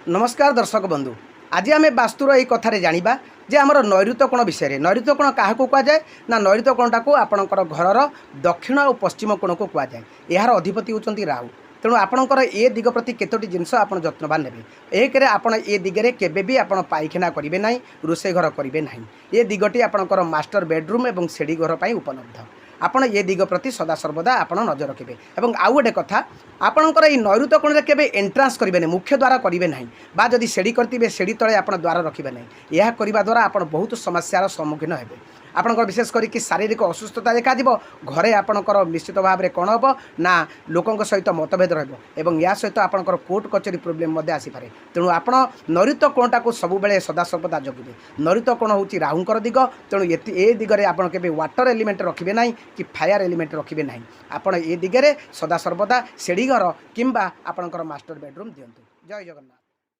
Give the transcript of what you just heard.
नमस्कार दर्शक बंधु। आज आम वास्तुर यही कथार जाना जे आमर नैऋत्य कोण विषय। नैऋत्य कोण क्या कहुए ना नैऋत्य कोणटा को आपणकर घर दक्षिण और पश्चिम कोण को कहुए। यार अधिपति होती राहु। तेणु आपणकर ए दिग प्रति केतोटी जिनस आप जत्नवान ने। एक आपण ए दिगरे केबे भी आपण पाइखाना करेंगे ना, रोषे घर करेंगे ना। ये दिगटी आपणकर मास्टर बेडरूम और सेड़ी घर पर उपलब्ध। आपण ये दिग प्रति सदा सर्वदा आपण नजर रखिए। और आउ गोटे कथा आपणकर ये नैऋत्य कोण केबे एंट्रांस करेंगे मुख्य द्वार करेंगे ना, बा जदि सेड़ी करते सेड़ी तले आप द्वार रखिए ना। यह करने द्वारा आप बहुत समस्यार सम्मुखीन हे। आपणकर विशेष करी शारीरिक असुस्थता देखा घरे आपणकर निश्चित भाव में कौन हम ना लोकों सहित मतभेद रही या सहित आपणकर कोर्ट कचेरी प्रोब्लेम आसीपे। तेणु आप नैऋत्य कोणटा को सब बेले सदा सर्वदा जगिए। नैऋत्य कोण हूँ राहुंकर दिग। तेणु ये दिगरे आप वाटर एलिमेंट रखिए ना कि फायर एलिमेंट रखिए ना। आप ये दिगरे सदा सर्वदा सेड़ी घर किंबा आपणकर मास्टर बेडरूम दिंतु। जय जगन्नाथ।